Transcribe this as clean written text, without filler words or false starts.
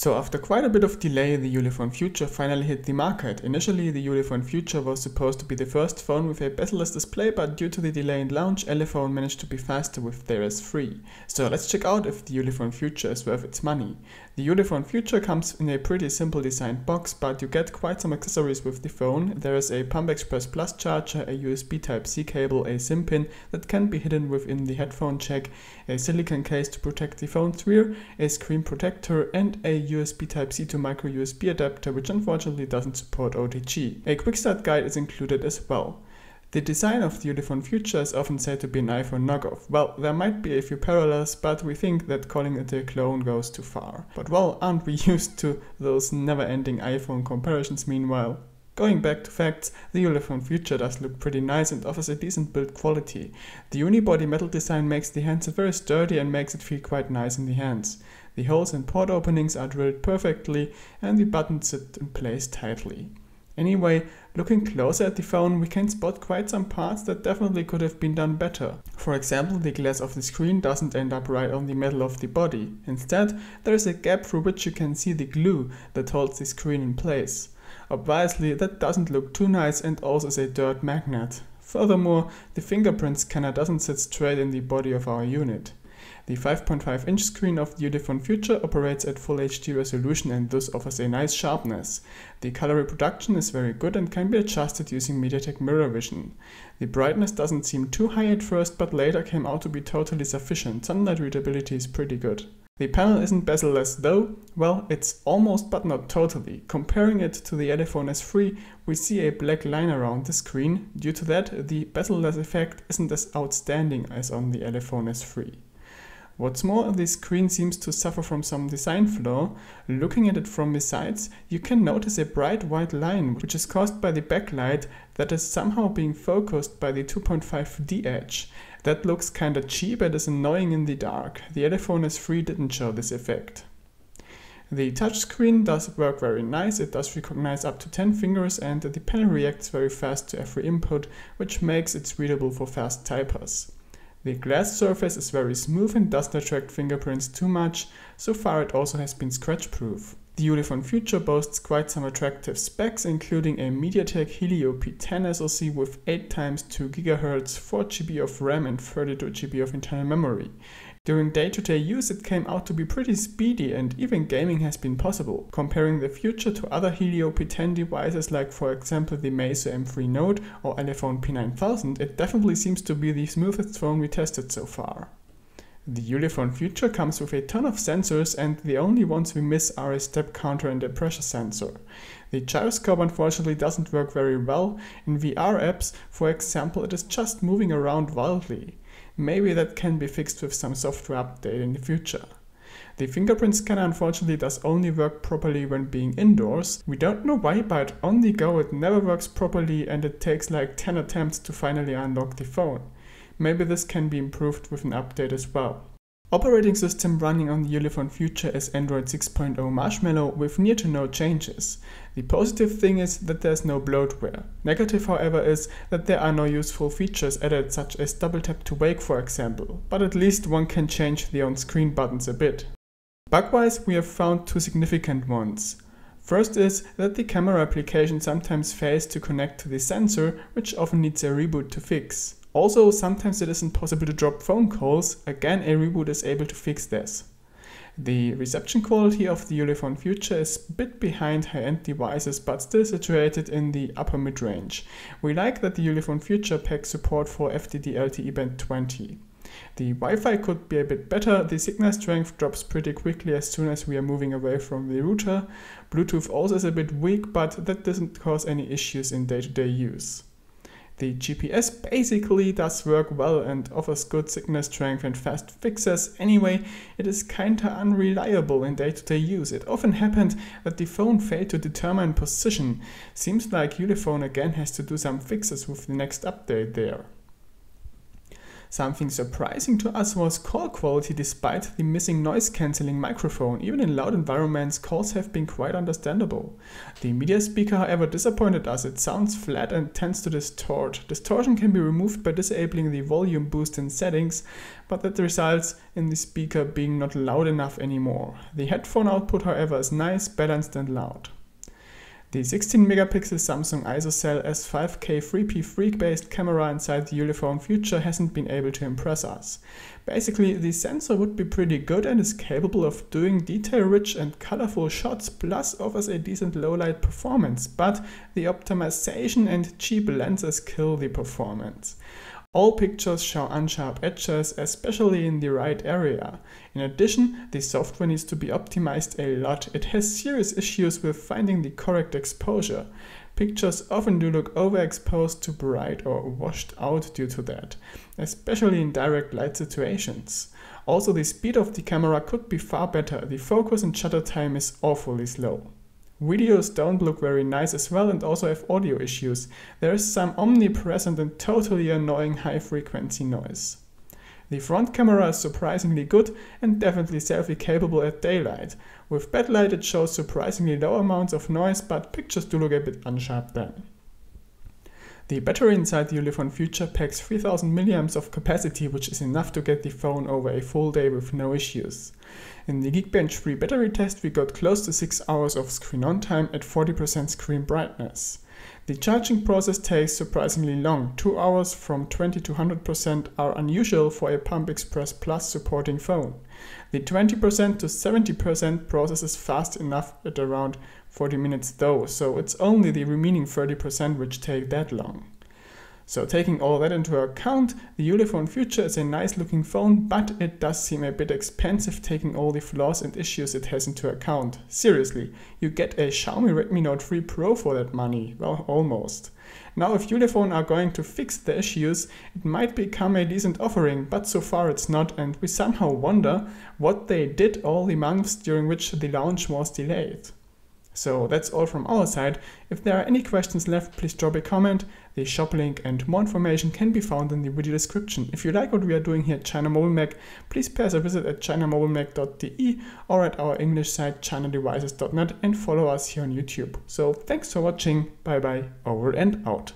So after quite a bit of delay, the Ulefone Future finally hit the market. Initially, the Ulefone Future was supposed to be the first phone with a bezel-less display, but due to the delay in launch, Ulefone managed to be faster with theirs free. So let's check out if the Ulefone Future is worth its money. The Ulefone Future comes in a pretty simple designed box, but you get quite some accessories with the phone. There is a Pump Express Plus charger, a USB Type-C cable, a SIM pin that can be hidden within the headphone jack, a silicone case to protect the phone's rear, a screen protector, and a USB Type-C to micro USB adapter, which unfortunately doesn't support OTG. A quick start guide is included as well. The design of the Ulefone Future is often said to be an iPhone knockoff. Well, there might be a few parallels, but we think that calling it a clone goes too far. But well, aren't we used to those never-ending iPhone comparisons meanwhile? Going back to facts, the Ulefone Future does look pretty nice and offers a decent build quality. The unibody metal design makes the handset very sturdy and makes it feel quite nice in the hands. The holes and port openings are drilled perfectly and the buttons sit in place tightly. Anyway, looking closer at the phone, we can spot quite some parts that definitely could have been done better. For example, the glass of the screen doesn't end up right on the metal of the body. Instead, there is a gap through which you can see the glue that holds the screen in place. Obviously, that doesn't look too nice and also is a dirt magnet. Furthermore, the fingerprint scanner doesn't sit straight in the body of our unit. The 5.5-inch screen of the Ulefone Future operates at Full HD resolution and thus offers a nice sharpness. The color reproduction is very good and can be adjusted using Mediatek mirror vision. The brightness doesn't seem too high at first, but later came out to be totally sufficient. Sunlight readability is pretty good. The panel isn't bezel-less though. Well, it's almost but not totally. Comparing it to the Ulefone S3, we see a black line around the screen. Due to that, the bezel-less effect isn't as outstanding as on the Ulefone S3. What's more, the screen seems to suffer from some design flaw. Looking at it from the sides, you can notice a bright white line, which is caused by the backlight that is somehow being focused by the 2.5D edge. That looks kinda cheap and is annoying in the dark. The Ulefone S3 didn't show this effect. The touchscreen does work very nice. It does recognize up to 10 fingers and the panel reacts very fast to every input, which makes it readable for fast typers. The glass surface is very smooth and doesn't attract fingerprints too much. So far it also has been scratch-proof. The Ulefone Future boasts quite some attractive specs, including a Mediatek Helio P10 SoC with 8x 2 GHz, 4 GB of RAM and 32 GB of internal memory. During day-to-day use it came out to be pretty speedy and even gaming has been possible. Comparing the Future to other Helio P10 devices like for example the Meizu M3 Note or Ulefone P9000, it definitely seems to be the smoothest phone we tested so far. The Ulefone Future comes with a ton of sensors and the only ones we miss are a step counter and a pressure sensor. The gyroscope unfortunately doesn't work very well. In VR apps, for example, it is just moving around wildly. Maybe that can be fixed with some software update in the future. The fingerprint scanner unfortunately does only work properly when being indoors. We don't know why, but on the go it never works properly and it takes like 10 attempts to finally unlock the phone. Maybe this can be improved with an update as well. Operating system running on the Ulefone Future is Android 6.0 Marshmallow with near to no changes. The positive thing is that there's no bloatware. Negative, however, is that there are no useful features added such as double tap to wake for example, but at least one can change the on-screen buttons a bit. Bug-wise, we have found two significant ones. First is that the camera application sometimes fails to connect to the sensor, which often needs a reboot to fix. Also, sometimes it isn't possible to drop phone calls. Again, a reboot is able to fix this. The reception quality of the Ulefone Future is a bit behind high-end devices, but still situated in the upper mid-range. We like that the Ulefone Future packs support for FDD-LTE band 20. The Wi-Fi could be a bit better. The signal strength drops pretty quickly as soon as we are moving away from the router. Bluetooth also is a bit weak, but that doesn't cause any issues in day-to-day use. The GPS basically does work well and offers good signal strength and fast fixes. Anyway, it is kinda unreliable in day-to-day use. It often happened that the phone failed to determine position. Seems like Ulefone again has to do some fixes with the next update there. Something surprising to us was call quality despite the missing noise cancelling microphone. Even in loud environments, calls have been quite understandable. The media speaker, however, disappointed us. It sounds flat and tends to distort. Distortion can be removed by disabling the volume boost in settings, but that results in the speaker being not loud enough anymore. The headphone output, however, is nice, balanced and loud. The 16-megapixel Samsung ISOCELL S5K 3P freak-based camera inside the Ulefone Future hasn't been able to impress us. Basically, the sensor would be pretty good and is capable of doing detail-rich and colorful shots, plus offers a decent low-light performance, but the optimization and cheap lenses kill the performance. All pictures show unsharp edges, especially in the right area. In addition, the software needs to be optimized a lot. It has serious issues with finding the correct exposure. Pictures often do look overexposed to bright or washed out due to that, especially in direct light situations. Also, the speed of the camera could be far better. The focus and shutter time is awfully slow. Videos don't look very nice as well and also have audio issues. There is some omnipresent and totally annoying high-frequency noise. The front camera is surprisingly good and definitely selfie capable at daylight. With backlight it shows surprisingly low amounts of noise, but pictures do look a bit unsharp then. The battery inside the Ulefone Future packs 3000 mAh of capacity, which is enough to get the phone over a full day with no issues. In the Geekbench free battery test we got close to 6 hours of screen on time at 40% screen brightness. The charging process takes surprisingly long. 2 hours from 20 to 100% are unusual for a Pump Express Plus supporting phone. The 20% to 70% process is fast enough at around 40 minutes though, so it's only the remaining 30% which take that long. So taking all that into account, the Ulefone Future is a nice looking phone, but it does seem a bit expensive taking all the flaws and issues it has into account. Seriously, you get a Xiaomi Redmi Note 3 Pro for that money. Well, almost. Now if Ulefone are going to fix the issues, it might become a decent offering, but so far it's not, and we somehow wonder what they did all the months during which the launch was delayed. So that's all from our side. If there are any questions left, please drop a comment. The shop link and more information can be found in the video description. If you like what we are doing here at ChinaMobileMag, please pay us a visit at ChinaMobileMag.de or at our English site ChinaDevices.net and follow us here on YouTube. So thanks for watching, bye bye, over and out.